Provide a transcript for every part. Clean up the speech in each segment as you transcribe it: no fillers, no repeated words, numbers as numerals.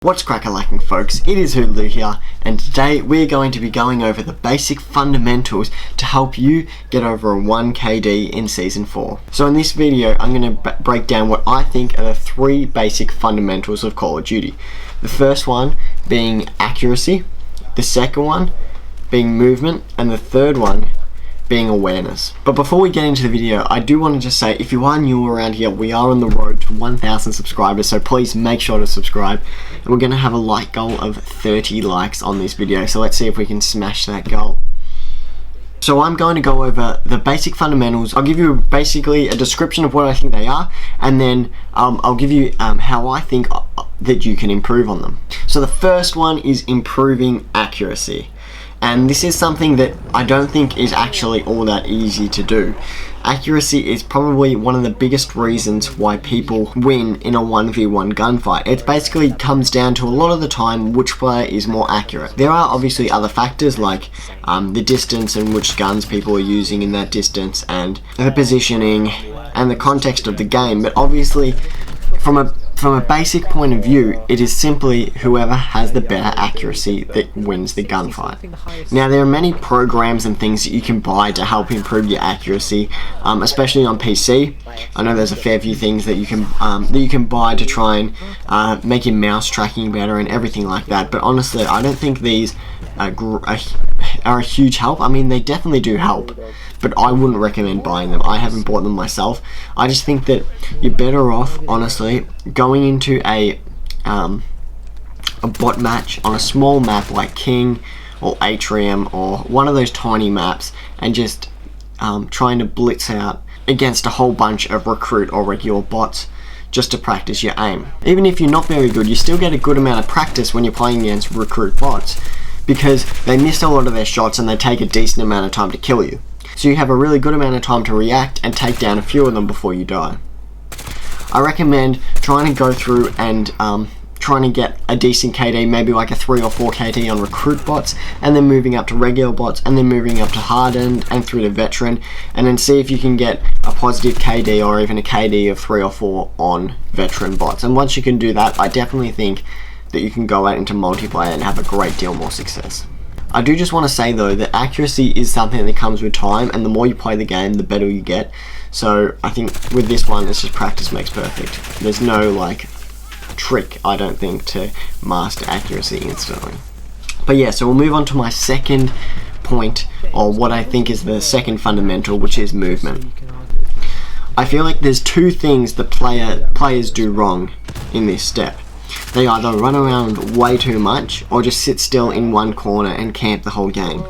What's crack-a-lacking, folks? It is Hulu here, and today we're going to be going over the basic fundamentals to help you get over a 1 KD in Season 4. So in this video, I'm going to break down what I think are the 3 basic fundamentals of Call of Duty. The first one being accuracy, the second one being movement, and the third one being awareness. But before we get into the video, I do want to just say, if you are new around here, we are on the road to 1,000 subscribers, so please make sure to subscribe. And we're going to have a like goal of 30 likes on this video, so let's see if we can smash that goal. So I'm going to go over the basic fundamentals. I'll give you basically a description of what I think they are, and then I'll give you how I think that you can improve on them. So the first one is improving accuracy. And this is something that I don't think is actually all that easy to do. Accuracy is probably one of the biggest reasons why people win in a 1v1 gunfight. It basically comes down to a lot of the time which player is more accurate. There are obviously other factors like the distance and which guns people are using in that distance, and the positioning and the context of the game, but obviously from a basic point of view, it is simply whoever has the better accuracy that wins the gunfight. Now, there are many programs and things that you can buy to help improve your accuracy, especially on PC. I know there's a fair few things that you can buy to try and make your mouse tracking better and everything like that. But honestly, I don't think these are a huge help. I mean, they definitely do help, but I wouldn't recommend buying them. I haven't bought them myself. I just think that you're better off, honestly, going into a bot match on a small map like King or Atrium or one of those tiny maps, and just trying to blitz out against a whole bunch of recruit or regular bots just to practice your aim. Even if you're not very good, you still get a good amount of practice when you're playing against recruit bots, because they miss a lot of their shots and they take a decent amount of time to kill you. So you have a really good amount of time to react and take down a few of them before you die. I recommend trying to go through and trying to get a decent KD, maybe like a 3 or 4 KD on recruit bots, and then moving up to regular bots, and then moving up to hardened and through to veteran, and then see if you can get a positive KD or even a KD of 3 or 4 on veteran bots. And once you can do that, I definitely think that you can go out into multiplayer and have a great deal more success. I do just want to say though that accuracy is something that comes with time, and the more you play the game, the better you get. So I think with this one, it's just practice makes perfect. There's no like trick, I don't think, to master accuracy instantly. But yeah, so we'll move on to my second point, or what I think is the second fundamental, which is movement. I feel like there's 2 things that players do wrong in this step. They either run around way too much or just sit still in one corner and camp the whole game.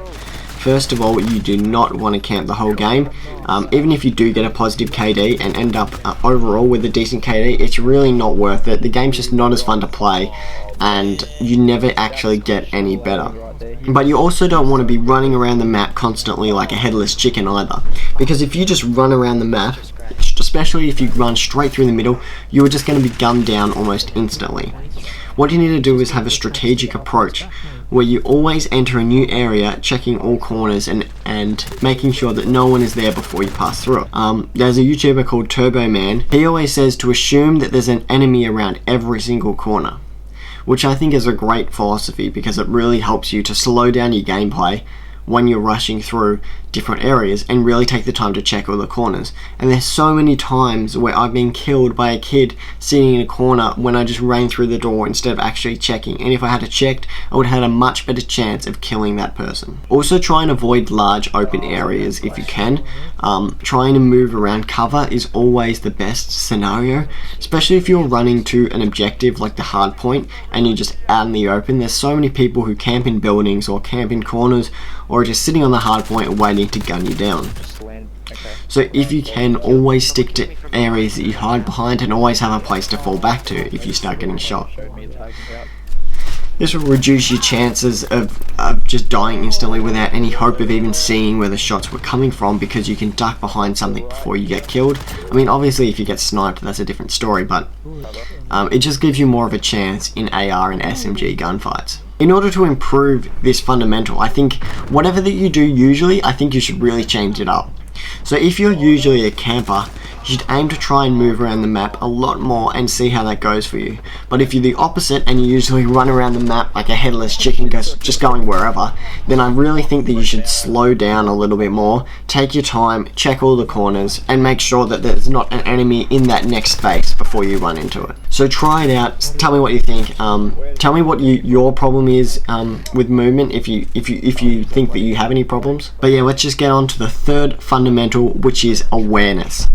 First of all, you do not want to camp the whole game. Even if you do get a positive KD and end up overall with a decent KD, it's really not worth it. The game's just not as fun to play, and you never actually get any better. But you also don't want to be running around the map constantly like a headless chicken either, because if you just run around the map, especially if you run straight through the middle, you are just going to be gunned down almost instantly. What you need to do is have a strategic approach where you always enter a new area, checking all corners and making sure that no one is there before you pass through. There's a YouTuber called Turbo Man. He always says to assume that there's an enemy around every single corner, which I think is a great philosophy, because it really helps you to slow down your gameplay when you're rushing through different areas and really take the time to check all the corners. And there's so many times where I've been killed by a kid sitting in a corner when I just ran through the door instead of actually checking, and if I had checked, I would have had a much better chance of killing that person. Also, try and avoid large open areas if you can. Trying to move around cover is always the best scenario, especially if you're running to an objective like the hard point and you're just out in the open. There's so many people who camp in buildings or camp in corners or just sitting on the hard point waiting to gun you down. So if you can, always stick to areas that you hide behind and always have a place to fall back to if you start getting shot. This will reduce your chances of just dying instantly without any hope of even seeing where the shots were coming from, because you can duck behind something before you get killed. I mean, obviously if you get sniped, that's a different story, but it just gives you more of a chance in AR and SMG gunfights. In order to improve this fundamental, I think whatever that you do usually, I think you should really change it up. So if you're usually a camper, you should aim to try and move around the map a lot more and see how that goes for you. But if you're the opposite and you usually run around the map like a headless chicken, just going wherever, then I really think that you should slow down a little bit more, take your time, check all the corners, and make sure that there's not an enemy in that next space before you run into it. So try it out, tell me what you think, tell me what your problem is with movement, if you think that you have any problems. But yeah, let's just get on to the third fundamental, which is awareness.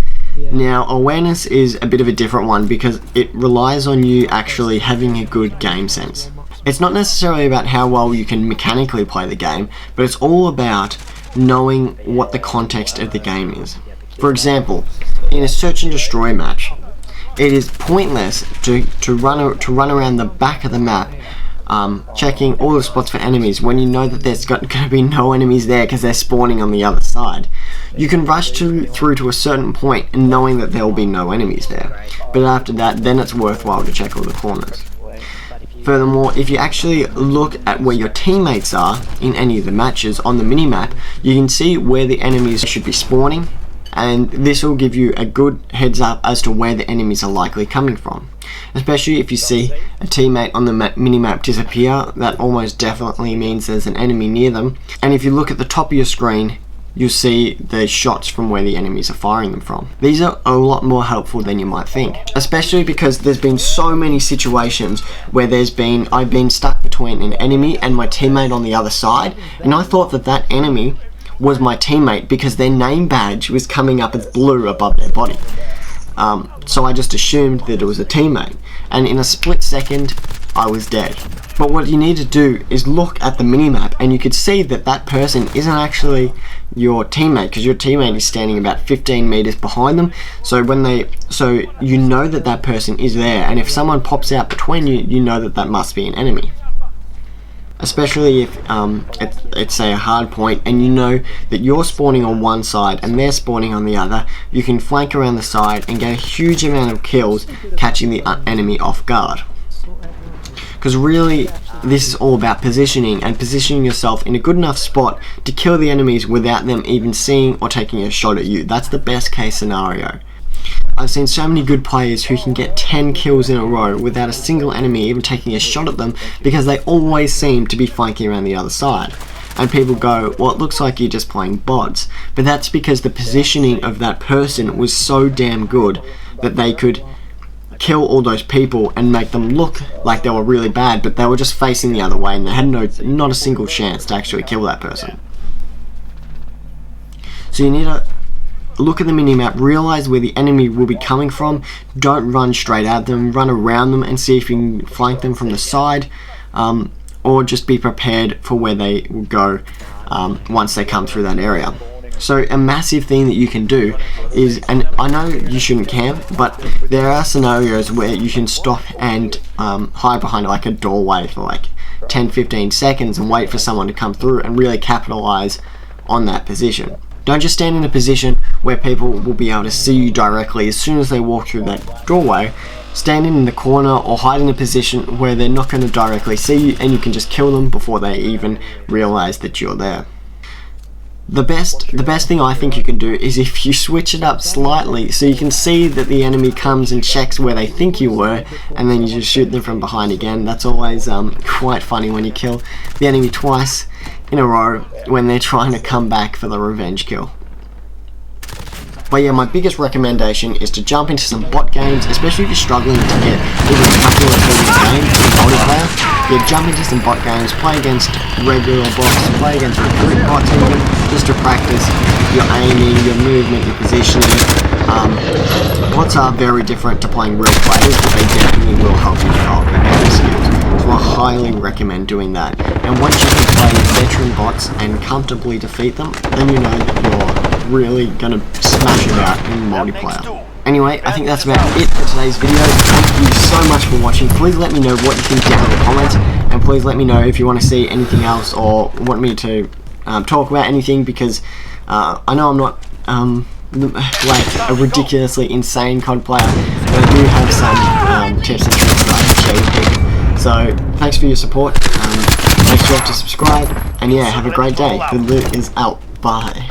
Now, awareness is a bit of a different one because it relies on you actually having a good game sense. It's not necessarily about how well you can mechanically play the game, but it's all about knowing what the context of the game is. For example, in a search and destroy match, it is pointless to run around the back of the map checking all the spots for enemies when you know that there's going to be no enemies there because they're spawning on the other side. You can rush through to a certain point knowing that there will be no enemies there, but after that, then it's worthwhile to check all the corners. Furthermore, if you actually look at where your teammates are in any of the matches on the minimap, you can see where the enemies should be spawning, and this will give you a good heads up as to where the enemies are likely coming from. Especially if you see a teammate on the minimap disappear, that almost definitely means there's an enemy near them. And if you look at the top of your screen, you'll see the shots from where the enemies are firing them from. These are a lot more helpful than you might think, especially because there's been so many situations where I've been stuck between an enemy and my teammate on the other side, and I thought that enemy was my teammate because their name badge was coming up as blue above their body. So I just assumed that it was a teammate, and in a split second I was dead. But what you need to do is look at the minimap, and you could see that person isn't actually your teammate, because your teammate is standing about 15 meters behind them. So you know that person is there, and if someone pops out between you, you know that must be an enemy. Especially if it's say a hard point and you know that you're spawning on one side and they're spawning on the other, you can flank around the side and get a huge amount of kills catching the enemy off guard. Because really, this is all about positioning and positioning yourself in a good enough spot to kill the enemies without them even seeing or taking a shot at you. That's the best case scenario. I've seen so many good players who can get 10 kills in a row without a single enemy even taking a shot at them because they always seem to be flanking around the other side. And people go, well, it looks like you're just playing bots. But that's because the positioning of that person was so damn good that they could kill all those people and make them look like they were really bad, but they were just facing the other way and they had not a single chance to actually kill that person. So you need to look at the minimap, realize where the enemy will be coming from, don't run straight at them, run around them and see if you can flank them from the side, or just be prepared for where they will go once they come through that area. So a massive thing that you can do is, and I know you shouldn't camp, but there are scenarios where you can stop and hide behind like a doorway for like 10-15 seconds and wait for someone to come through and really capitalize on that position. Don't just stand in a position where people will be able to see you directly as soon as they walk through that doorway. Stand in the corner or hide in a position where they're not going to directly see you and you can just kill them before they even realize that you're there. The best thing I think you can do is if you switch it up slightly so you can see that the enemy comes and checks where they think you were and then you just shoot them from behind again. That's always quite funny when you kill the enemy twice in a row when they're trying to come back for the revenge kill. But yeah, my biggest recommendation is to jump into some bot games, especially if you're struggling to get even a couple of games in multiplayer. Yeah, jump into some bot games, play against regular bots, play against recruit bots even, just to practice your aiming, your movement, your positioning. Bots are very different to playing real players, but they definitely will help you develop your game skills. So I highly recommend doing that. And once you can play veteran bots and comfortably defeat them, then you know that you're really gonna smash it out in multiplayer. Anyway, I think that's about it for today's video. Thank you so much for watching. Please let me know what you think down in the comments, and please let me know if you want to see anything else or want me to talk about anything, because I know I'm not like a ridiculously insane COD player, but I do have some tips and tricks that I can share with people. So thanks for your support. Make sure to subscribe, and yeah, have a great day. The loot is out. Bye.